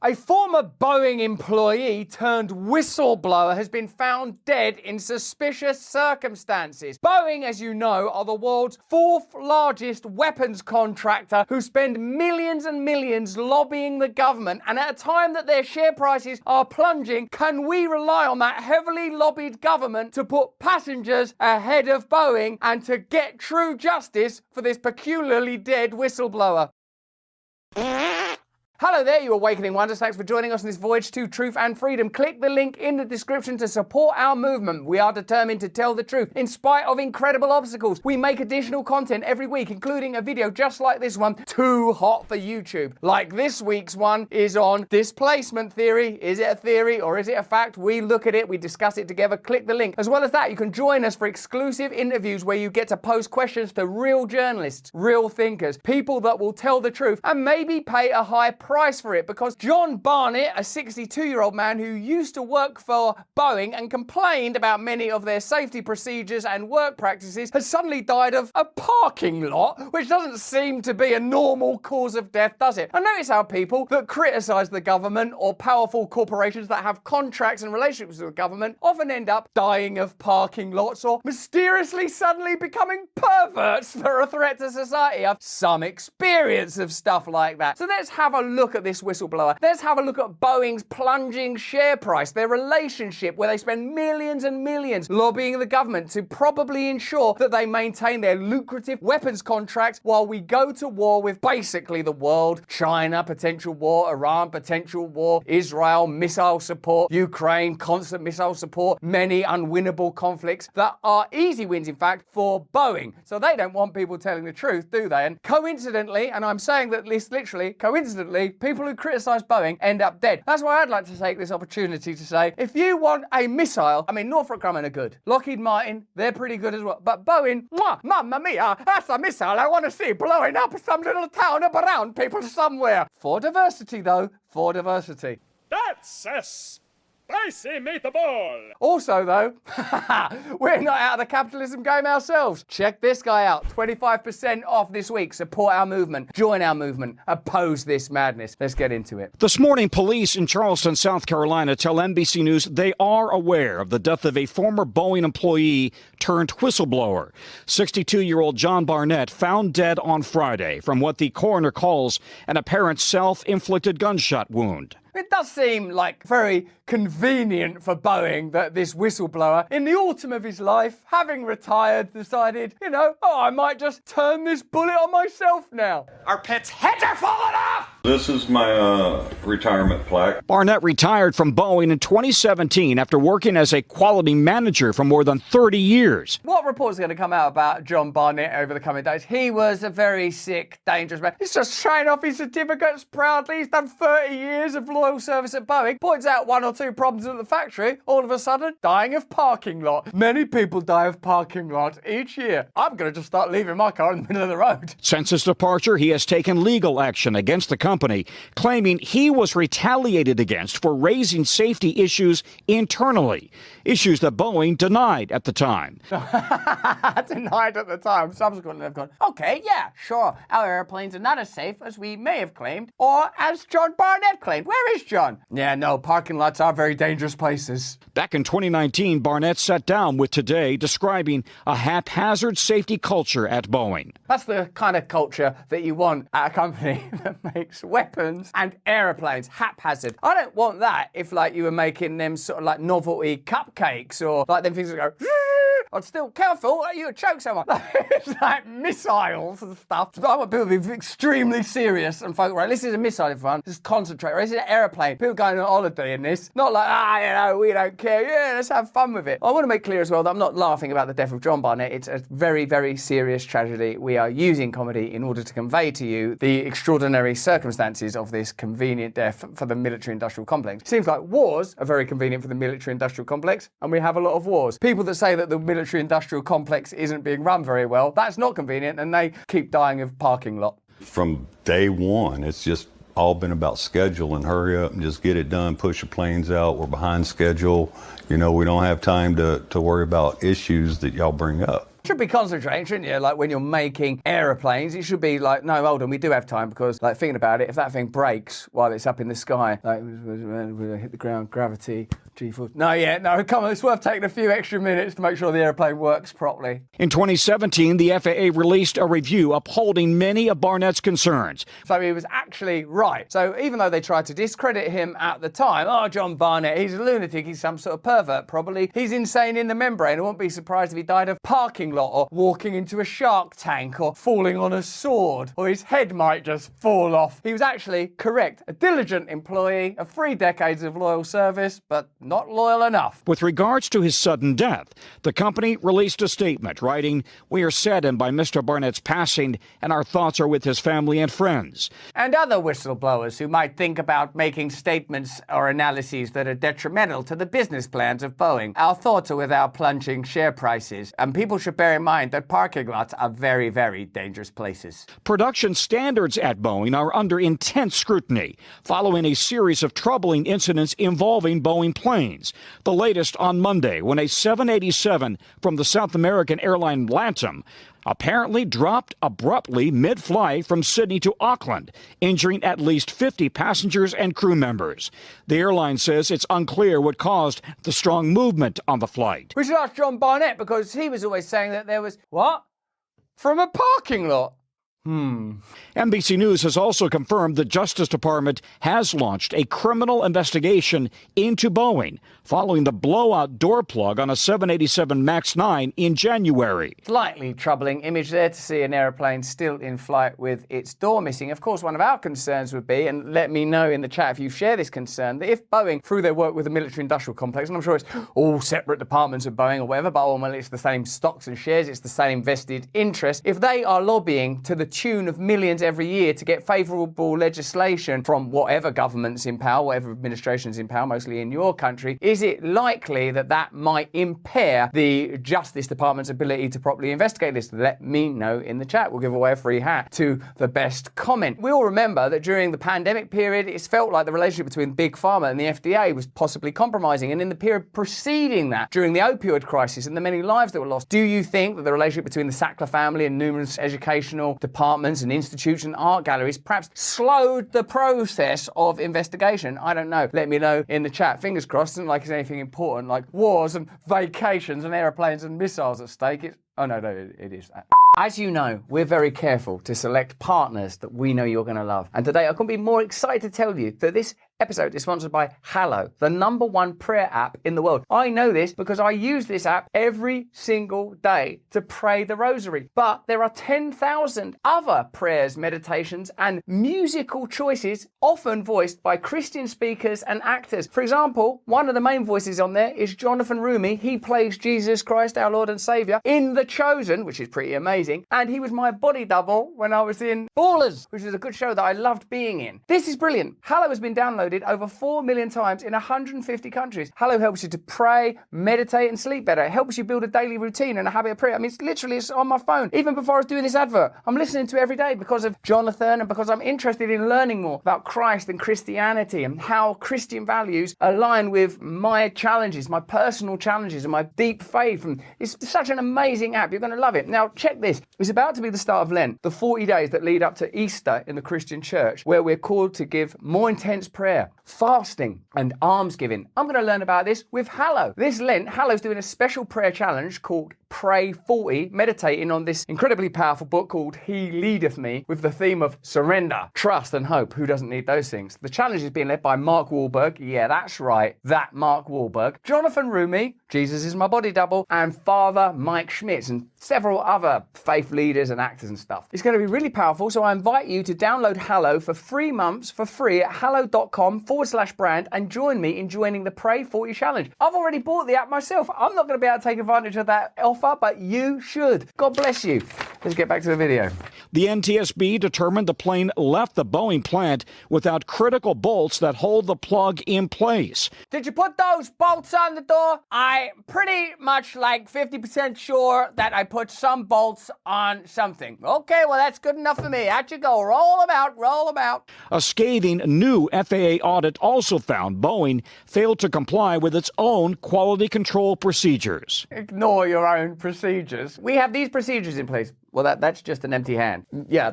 A former Boeing employee turned whistleblower has been found dead in suspicious circumstances. Boeing, as you know, are the world's fourth largest weapons contractor who spend millions and millions lobbying the government, and at a time that their share prices are plunging, can we rely on that heavily lobbied government to put passengers ahead of Boeing and to get true justice for this peculiarly dead whistleblower? Hello there, you awakening wonders. Thanks for joining us on this voyage to truth and freedom. Click the link in the description to support our movement. We are determined to tell the truth in spite of incredible obstacles. We make additional content every week, including a video just like this one, too hot for YouTube. Like this week's one is on displacement theory. Is it a theory or is it a fact? We look at it, we discuss it together. Click the link. As well as that, you can join us for exclusive interviews where you get to pose questions to real journalists, real thinkers, people that will tell the truth and maybe pay a high price for it, because John Barnett, a 62-year-old man who used to work for Boeing and complained about many of their safety procedures and work practices, has suddenly died of a parking lot, which doesn't seem to be a normal cause of death, does it? And notice how people that criticize the government or powerful corporations that have contracts and relationships with the government often end up dying of parking lots or mysteriously suddenly becoming perverts that are a threat to society. I've some experience of stuff like that. So let's have a look at this whistleblower. Let's have a look at Boeing's plunging share price, their relationship where they spend millions and millions lobbying the government to probably ensure that they maintain their lucrative weapons contracts while we go to war with basically the world. China, potential war, Iran, potential war, Israel, missile support, Ukraine, constant missile support, many unwinnable conflicts that are easy wins, in fact, for Boeing. So they don't want people telling the truth, do they? And coincidentally, and I'm saying that this literally, coincidentally, people who criticise Boeing end up dead. That's why I'd like to take this opportunity to say, if you want a missile, I mean, Northrop Grumman are good. Lockheed Martin, they're pretty good as well. But Boeing, mwah, mamma mia, that's a missile I want to see blowing up some little town up around people somewhere. For diversity, though, for diversity. That's a spicy meatball! Also, though, we're not out of the capitalism game ourselves. Check this guy out. 25% off this week. Support our movement. Join our movement. Oppose this madness. Let's get into it. This morning, police in Charleston, South Carolina, tell NBC News they are aware of the death of a former Boeing employee turned whistleblower. 62-year-old John Barnett found dead on Friday from what the coroner calls an apparent self-inflicted gunshot wound. It does seem like very convenient for Boeing that this whistleblower, in the autumn of his life, having retired, decided, I might just turn this bullet on myself now. Our pets' heads are falling off! This is my retirement plaque. Barnett retired from Boeing in 2017 after working as a quality manager for more than 30 years. What reports are going to come out about John Barnett over the coming days? He was a very sick, dangerous man. He's just showing off his certificates proudly. He's done 30 years of loyal service at Boeing. Points out one or two problems at the factory. All of a sudden, dying of parking lot. Many people die of parking lot each year. I'm going to just start leaving my car in the middle of the road. Since his departure, he has taken legal action against the company, claiming he was retaliated against for raising safety issues internally, issues that Boeing denied at the time. Denied at the time. Subsequently, they've gone, okay, yeah, sure, our airplanes are not as safe as we may have claimed, or as John Barnett claimed. Where is John? Yeah, no, parking lots are very dangerous places. Back in 2019, Barnett sat down with Today describing a haphazard safety culture at Boeing. That's the kind of culture that you want at a company that makes weapons and airplanes. Haphazard. I don't want that if, you were making them sort of novelty cupcakes or them things that go... I'd still, careful, you would choke someone. It's like missiles and stuff. I want people to be extremely serious and focus. Right, this is a missile, everyone. Just concentrate. Right, this is an aeroplane. People going on holiday in this. Not like, we don't care. Yeah, let's have fun with it. I want to make clear as well that I'm not laughing about the death of John Barnett. It's a very, very serious tragedy. We are using comedy in order to convey to you the extraordinary circumstances of this convenient death for the military-industrial complex. Seems like wars are very convenient for the military-industrial complex, and we have a lot of wars. People that say that the military-industrial complex isn't being run very well, that's not convenient, and they keep dying of parking lot. From day one, it's just all been about schedule and hurry up and just get it done, push the planes out. We're behind schedule. We don't have time to worry about issues that y'all bring up. Should be concentrating, shouldn't you? Like when you're making aeroplanes, it should be like, no, hold on, we do have time, because like thinking about it, if that thing breaks while it's up in the sky, like hit the ground, gravity, G-force. No, come on, it's worth taking a few extra minutes to make sure the airplane works properly. In 2017, the FAA released a review upholding many of Barnett's concerns. So he was actually right. So even though they tried to discredit him at the time, oh, John Barnett, he's a lunatic, he's some sort of pervert, probably. He's insane in the membrane. I won't be surprised if he died of parking lot, or walking into a shark tank, or falling on a sword, or his head might just fall off. He was actually correct. A diligent employee of 3 decades of loyal service, but not loyal enough. With regards to his sudden death, the company released a statement writing, "We are saddened by Mr. Barnett's passing, and our thoughts are with his family and friends." And other whistleblowers who might think about making statements or analyses that are detrimental to the business plans of Boeing. Our thoughts are with our plunging share prices. And people should bear in mind that parking lots are very, very dangerous places. Production standards at Boeing are under intense scrutiny following a series of troubling incidents involving Boeing planes. The latest on Monday, when a 787 from the South American airline LATAM apparently dropped abruptly mid-flight from Sydney to Auckland, injuring at least 50 passengers and crew members. The airline says it's unclear what caused the strong movement on the flight. We should ask John Barnett, because he was always saying that there was, what? From a parking lot? NBC News has also confirmed the Justice Department has launched a criminal investigation into Boeing following the blowout door plug on a 787 MAX 9 in January. Slightly troubling image there to see an aeroplane still in flight with its door missing. Of course, one of our concerns would be, and let me know in the chat if you share this concern, that if Boeing, through their work with the military-industrial complex, and I'm sure it's all separate departments of Boeing or whatever, but well, it's the same stocks and shares, it's the same vested interest, if they are lobbying to the tune of millions every year to get favourable legislation from whatever government's in power, whatever administration's in power, mostly in your country, is it likely that that might impair the Justice Department's ability to properly investigate this? Let me know in the chat. We'll give away a free hat to the best comment. We all remember that during the pandemic period, it's felt like the relationship between Big Pharma and the FDA was possibly compromising. And in the period preceding that, during the opioid crisis and the many lives that were lost, do you think that the relationship between the Sackler family and numerous educational departments and institutes and art galleries perhaps slowed the process of investigation? I don't know. Let me know in the chat. Fingers crossed. Isn't like it's anything important like wars and vacations and airplanes and missiles at stake. Oh, no, it is that. As you know, we're very careful to select partners that we know you're going to love. And today I couldn't be more excited to tell you that this episode is sponsored by Hallow, the #1 prayer app in the world. I know this because I use this app every single day to pray the rosary. But there are 10,000 other prayers, meditations, and musical choices, often voiced by Christian speakers and actors. For example, one of the main voices on there is Jonathan Rumi. He plays Jesus Christ, our Lord and Saviour, in The Chosen, which is pretty amazing. And he was my body double when I was in Ballers, which is a good show that I loved being in. This is brilliant. Hallow has been downloaded over 4 million times in 150 countries. Hallow helps you to pray, meditate, and sleep better. It helps you build a daily routine and a habit of prayer. I mean, it's on my phone. Even before I was doing this advert, I'm listening to it every day because of Jonathan and because I'm interested in learning more about Christ and Christianity and how Christian values align with my challenges, my personal challenges, and my deep faith. And it's such an amazing app. You're going to love it. Now, check this. It's about to be the start of Lent, the 40 days that lead up to Easter in the Christian church, where we're called to give more intense prayer, fasting, and almsgiving. I'm going to learn about this with Hallow. This Lent, Hallow's doing a special prayer challenge called Pray 40, meditating on this incredibly powerful book called He Leadeth Me, with the theme of surrender, trust, and hope. Who doesn't need those things? The challenge is being led by Mark Wahlberg. Yeah, that's right, that Mark Wahlberg. Jonathan Rumi, Jesus is my body double, and Father Mike Schmitz, and several other faith leaders and actors and stuff. It's going to be really powerful, so I invite you to download Hallow for 3 months for free at hallow.com/brand and join me in joining the Pray 40 challenge. I've already bought the app myself. I'm not going to be able to take advantage of that offer, but you should. God bless you. Let's get back to the video. The NTSB determined the plane left the Boeing plant without critical bolts that hold the plug in place. Did you put those bolts on the door? I'm pretty much like 50% sure that I put some bolts on something. Okay, well, that's good enough for me. Out you go. Roll them out. Roll them out. A scathing new FAA audit also found Boeing failed to comply with its own quality control procedures. Ignore your own own procedures. We have these procedures in place. Well, that's just an empty hand. Yeah,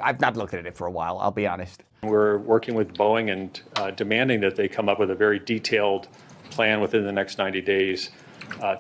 I've not looked at it for a while, I'll be honest. We're working with Boeing and demanding that they come up with a very detailed plan within the next 90 days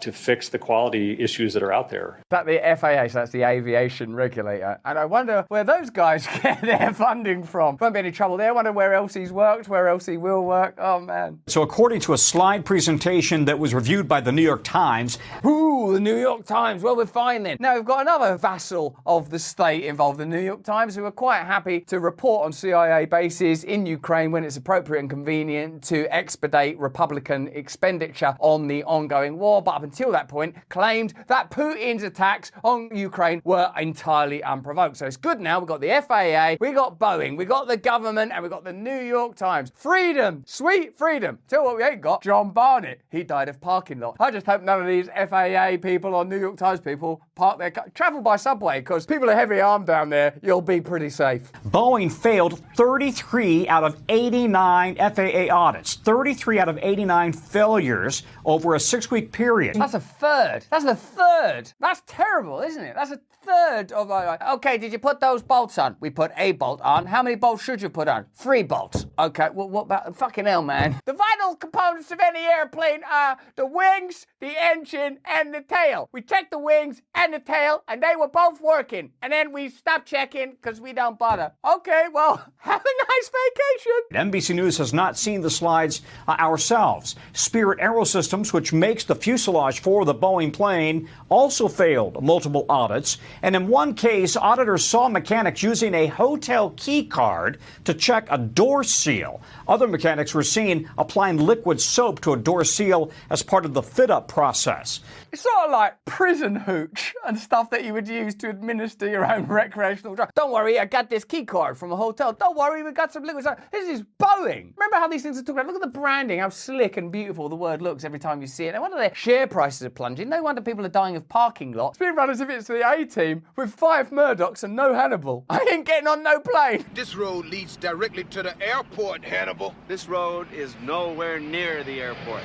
to fix the quality issues that are out there. That's the FAA, so that's the aviation regulator. And I wonder where those guys get their funding from. Won't be any trouble there. I wonder where else he's worked, where else he will work. Oh, man. So according to a slide presentation that was reviewed by the New York Times. Ooh, the New York Times. Well, we're fine then. Now, we've got another vassal of the state involved, the New York Times, who are quite happy to report on CIA bases in Ukraine when it's appropriate and convenient to expedite Republican expenditure on the ongoing war. But up until that point, claimed that Putin's attacks on Ukraine were entirely unprovoked. So it's good now. We've got the FAA, we got Boeing, we got the government, and we got the New York Times. Freedom! Sweet freedom! Tell you what we ain't got, John Barnett. He died of parking lot. I just hope none of these FAA people or New York Times people park their car. Travel by subway, because people are heavy armed down there. You'll be pretty safe. Boeing failed 33 out of 89 FAA audits. 33 out of 89 failures over a 6-week period. That's a third. That's a third. That's terrible, isn't it? That's a third of okay, did you put those bolts on? We put a bolt on. How many bolts should you put on? 3 bolts. Okay, well, what about fucking hell, man? The vital components of any airplane are the wings, the engine, and the tail. We checked the wings and the tail, and they were both working. And then we stopped checking because we don't bother. Okay, well, have a nice vacation. NBC News has not seen the slides ourselves. Spirit Aerosystems, which makes the fuselage for the Boeing plane, also failed multiple audits. And in one case, auditors saw mechanics using a hotel key card to check a door seal. Other mechanics were seen applying liquid soap to a door seal as part of the fit-up process. It's sort of like prison hooch and stuff that you would use to administer your own recreational drug. Don't worry, I got this key card from a hotel. Don't worry, we got some liquid soap. This is Boeing. Remember how these things are talked about? Look at the branding, how slick and beautiful the word looks every time you see it. No wonder their share prices are plunging. No wonder people are dying of parking lots. It's being run as if it's the A-team with 5 Murdochs and no Hannibal. I ain't getting on no plane. This road leads directly to the airport, Hannibal. This road is nowhere near the airport.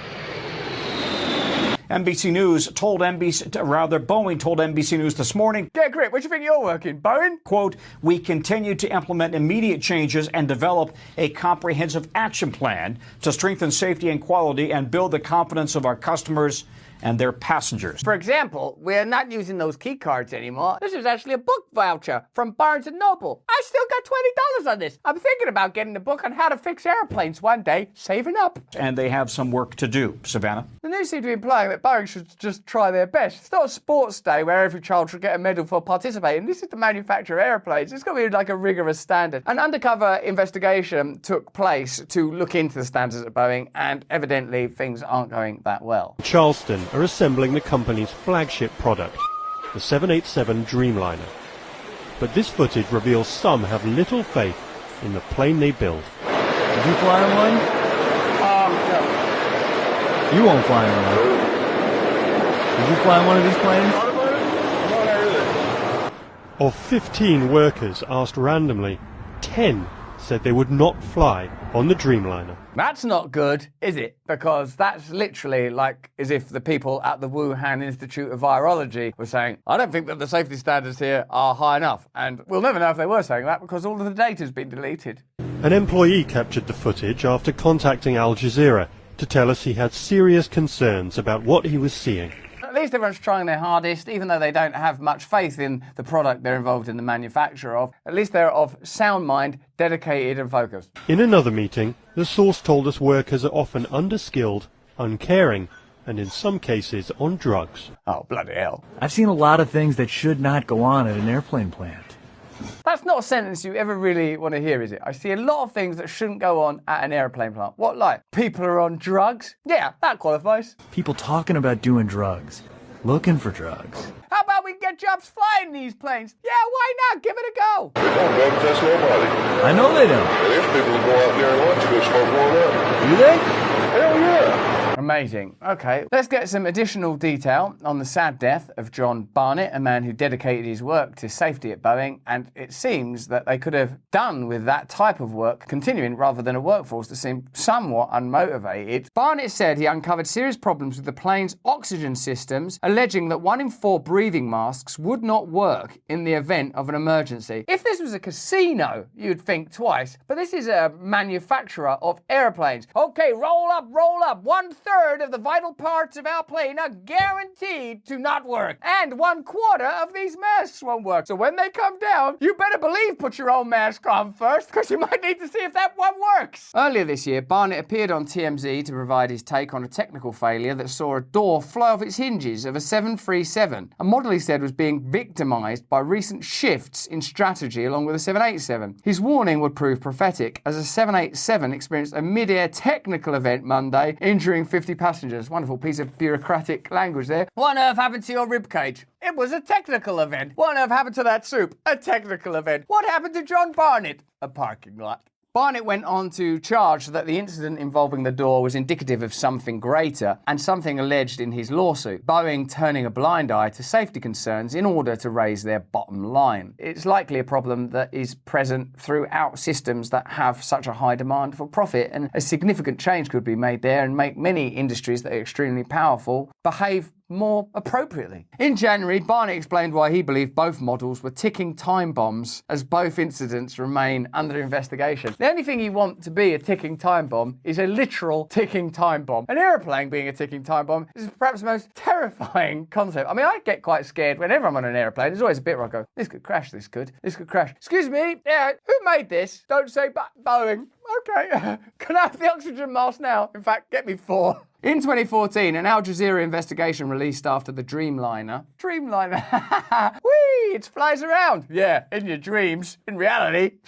Boeing told NBC News this morning, Get a grip, where do you think you're working, Boeing? quote, we continue to implement immediate changes and develop a comprehensive action plan to strengthen safety and quality and build the confidence of our customers and their passengers. For example, we're not using those key cards anymore. This is actually a book voucher from Barnes & Noble. I still got $20 on this. I'm thinking about getting a book on how to fix airplanes one day, saving up. And they have some work to do. Savannah? The news seems to be implying that Boeing should just try their best. It's not a sports day where every child should get a medal for participating. This is the manufacture of airplanes. It's got to be like a rigorous standard. An undercover investigation took place to look into the standards at Boeing, and evidently things aren't going that well. Charleston are assembling the company's flagship product, the 787 Dreamliner. But this footage reveals some have little faith in the plane they build. Did you fly in one? No. You won't fly in one. Did you fly in one of these planes? No, not really. Of 15 workers asked randomly, 10 said they would not fly on the Dreamliner. That's not good, is it? Because that's literally like as if the people at the Wuhan Institute of Virology were saying, I don't think that the safety standards here are high enough. And we'll never know if they were saying that because all of the data's been deleted. An employee captured the footage after contacting Al Jazeera to tell us he had serious concerns about what he was seeing. At least everyone's trying their hardest, even though they don't have much faith in the product they're involved in the manufacture of. At least they're of sound mind, dedicated and focused. In another meeting, the source told us workers are often underskilled, uncaring, and in some cases on drugs. Oh, bloody hell. I've seen a lot of things that should not go on at an airplane plant. That's not a sentence you ever really want to hear, is it? I see a lot of things that shouldn't go on at an airplane plant. What, like? People are on drugs? Yeah, that qualifies. People talking about doing drugs, looking for drugs. How about we get jobs flying these planes? Yeah, why not? Give it a go. They don't drug test nobody. I know they don't. There's people who go out there and watch good smoke one up. Do they? Hell yeah. Amazing. Okay, let's get some additional detail on the sad death of John Barnett, a man who dedicated his work to safety at Boeing, and it seems that they could have done with that type of work continuing rather than a workforce that seemed somewhat unmotivated. Barnett said he uncovered serious problems with the plane's oxygen systems, alleging that 1 in 4 breathing masks would not work in the event of an emergency. If this was a casino, you'd think twice, but this is a manufacturer of airplanes. Okay, roll up, roll up. 1/3 of the vital parts of our plane are guaranteed to not work, and 1/4 of these masks won't work. So when they come down, you better believe put your own mask on first, because you might need to see if that one works. Earlier this year, Barnett appeared on TMZ to provide his take on a technical failure that saw a door fly off its hinges of a 737, a model he said was being victimized by recent shifts in strategy along with a 787. His warning would prove prophetic, as a 787 experienced a mid-air technical event Monday, injuring 50 passengers. Wonderful piece of bureaucratic language there. What on earth happened to your ribcage? It was a technical event. What on earth happened to that soup? A technical event. What happened to John Barnett? A parking lot. Barnett went on to charge that the incident involving the door was indicative of something greater and something alleged in his lawsuit, Boeing turning a blind eye to safety concerns in order to raise their bottom line. It's likely a problem that is present throughout systems that have such a high demand for profit, and a significant change could be made there and make many industries that are extremely powerful behave more appropriately. In January, Barnett explained why he believed both models were ticking time bombs, as both incidents remain under investigation. The only thing you want to be a ticking time bomb is a literal ticking time bomb. An airplane being a ticking time bomb is perhaps the most terrifying concept. I mean, I get quite scared whenever I'm on an airplane. There's always a bit where I go, this could crash, this could crash. Excuse me, yeah, who made this? Don't say Boeing. Okay, can I have the oxygen mask now? In fact, get me 4. In 2014, an Al Jazeera investigation released after the Dreamliner, whee, it flies around. Yeah, in your dreams. In reality,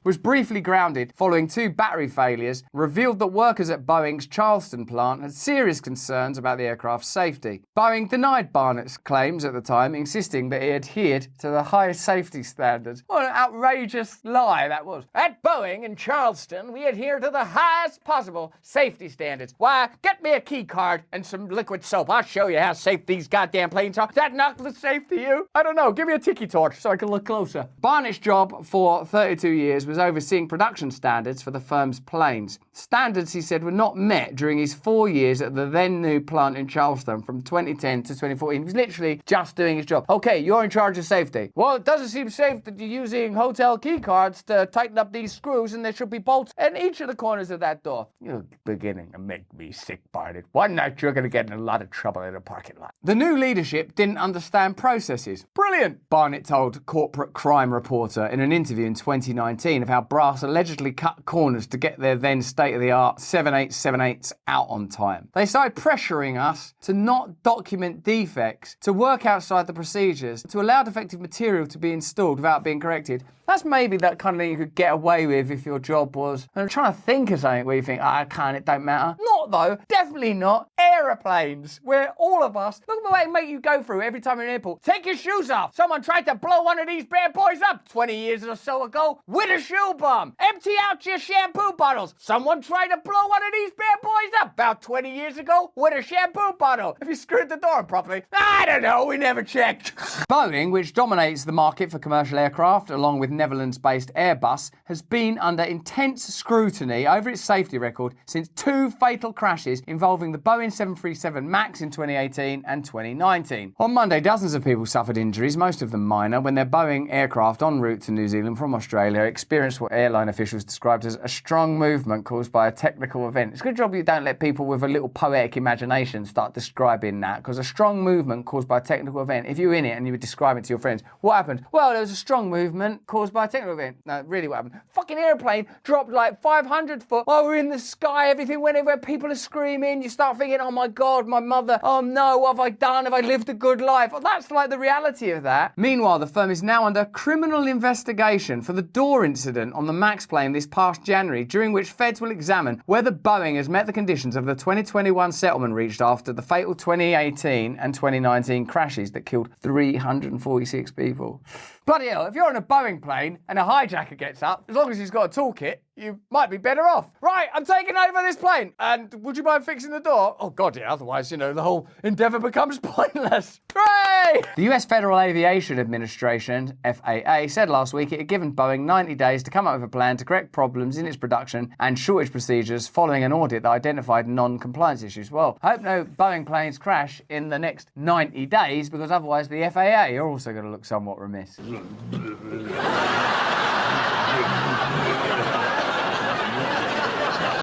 was briefly grounded following 2 battery failures, revealed that workers at Boeing's Charleston plant had serious concerns about the aircraft's safety. Boeing denied Barnett's claims at the time, insisting that he adhered to the highest safety standards. What an outrageous lie that was. At Boeing in Charleston, we adhere to the highest possible safety standards. Why, get me a key card and some liquid soap. I'll show you how safe these goddamn planes are. Does that not look safe to you? I don't know. Give me a tiki torch so I can look closer. Barnett's job for 32 years was overseeing production standards for the firm's planes. Standards, he said, were not met during his 4 years at the then new plant in Charleston from 2010 to 2014. He was literally just doing his job. Okay, you're in charge of safety. Well, it doesn't seem safe that you're using hotel key cards to tighten up these screws, and there should be bolts in each of the corners of that door. You're beginning to make me sick, Barnett. One night you're going to get in a lot of trouble in a parking lot. The new leadership didn't understand processes. Brilliant, Barnett told Corporate Crime Reporter in an interview in 2019 of how brass allegedly cut corners to get their then state-of-the-art 7878s out on time. They started pressuring us to not document defects, to work outside the procedures, to allow defective material to be installed without being corrected. That's maybe that kind of thing you could get away with if your job was... I'm trying to think of something where you think, I can't, it don't matter. Not though, definitely not. Aeroplanes, where all of us, look at the way it make you go through every time you're in an airport. Take your shoes off. Someone tried to blow one of these bad boys up 20 years or so ago with a shoe bomb. Empty out your shampoo bottles. Someone tried to blow one of these bad boys up about 20 years ago with a shampoo bottle. If you screwed the door properly, I don't know, we never checked. Boeing, which dominates the market for commercial aircraft, along with Netherlands-based Airbus, has been under intense scrutiny over its safety record since 2 fatal crashes involving the Boeing 737 MAX in 2018 and 2019. On Monday, dozens of people suffered injuries, most of them minor, when their Boeing aircraft en route to New Zealand from Australia experienced what airline officials described as a strong movement caused by a technical event. It's a good job you don't let people with a little poetic imagination start describing that, because a strong movement caused by a technical event, if you were in it and you would describe it to your friends, what happened? Well, there was a strong movement caused by a technical event. No, really what happened? Fucking airplane dropped like 500 foot while we're in the sky, everything went everywhere, people are screaming, you start thinking, oh my God, my mother, oh no, what have I done? Have I lived a good life? Well, that's like the reality of that. Meanwhile, the firm is now under criminal investigation for the door incident on the MAX plane this past January, during which feds will examine whether Boeing has met the conditions of the 2021 settlement reached after the fatal 2018 and 2019 crashes that killed 346 people. Bloody hell, if you're on a Boeing plane and a hijacker gets up, as long as he's got a toolkit, you might be better off. Right, I'm taking over this plane. And would you mind fixing the door? Oh, God, yeah, otherwise, the whole endeavour becomes pointless. Hooray! The US Federal Aviation Administration, FAA, said last week it had given Boeing 90 days to come up with a plan to correct problems in its production and shortage procedures following an audit that identified non-compliance issues. Well, I hope no Boeing planes crash in the next 90 days, because otherwise the FAA are also going to look somewhat remiss.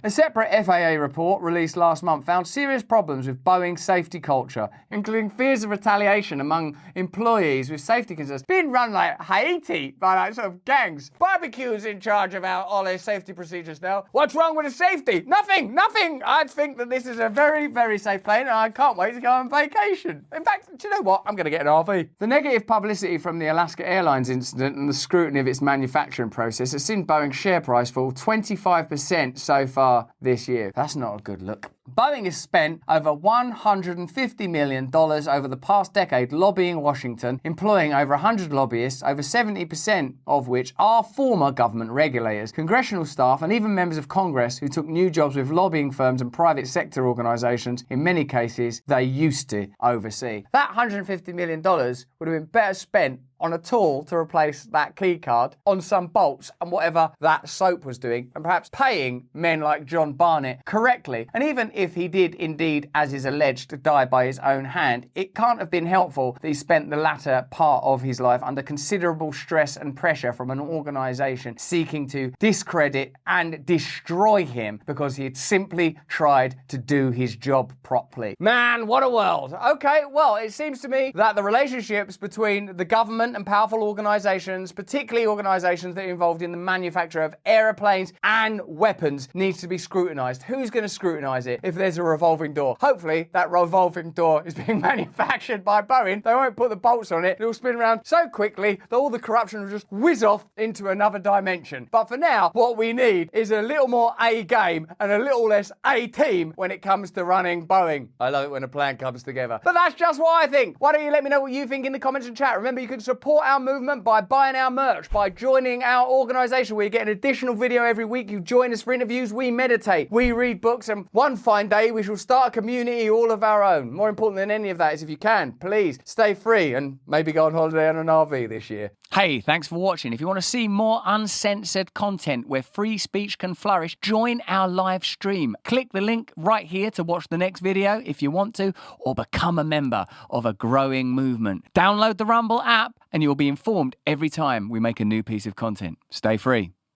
A separate FAA report released last month found serious problems with Boeing's safety culture, including fears of retaliation among employees with safety concerns, being run like Haiti by sort of gangs. Barbecue's in charge of all their safety procedures now. What's wrong with the safety? Nothing. I think that this is a very, very safe plane, and I can't wait to go on vacation. In fact, do you know what? I'm going to get an RV. The negative publicity from the Alaska Airlines incident and the scrutiny of its manufacturing process has seen Boeing's share price fall 25% so far this year. That's not a good look. Boeing has spent over $150 million over the past decade lobbying Washington, employing over 100 lobbyists, over 70% of which are former government regulators, congressional staff, and even members of Congress who took new jobs with lobbying firms and private sector organisations, in many cases, they used to oversee. That $150 million would have been better spent on a tool to replace that key card, on some bolts and whatever that soap was doing, and perhaps paying men like John Barnett correctly. And even if he did indeed, as is alleged, die by his own hand, it can't have been helpful that he spent the latter part of his life under considerable stress and pressure from an organisation seeking to discredit and destroy him because he had simply tried to do his job properly. Man, what a world. Okay, well, it seems to me that the relationships between the government and powerful organisations, particularly organisations that are involved in the manufacture of aeroplanes and weapons, needs to be scrutinised. Who's going to scrutinise it if there's a revolving door? Hopefully that revolving door is being manufactured by Boeing. They won't put the bolts on it. It'll spin around so quickly that all the corruption will just whiz off into another dimension. But for now, what we need is a little more A game and a little less A team when it comes to running Boeing. I love it when a plan comes together. But that's just what I think. Why don't you let me know what you think in the comments and chat? Remember, you can support our movement by buying our merch, by joining our organisation where you get an additional video every week. You join us for interviews, we meditate, we read books, and one fine day we shall start a community all of our own. More important than any of that is, if you can, please stay free and maybe go on holiday on an RV this year. Hey, thanks for watching. If you want to see more uncensored content where free speech can flourish, join our live stream. Click the link right here to watch the next video if you want to, or become a member of a growing movement. Download the Rumble app and you'll be informed every time we make a new piece of content. Stay free.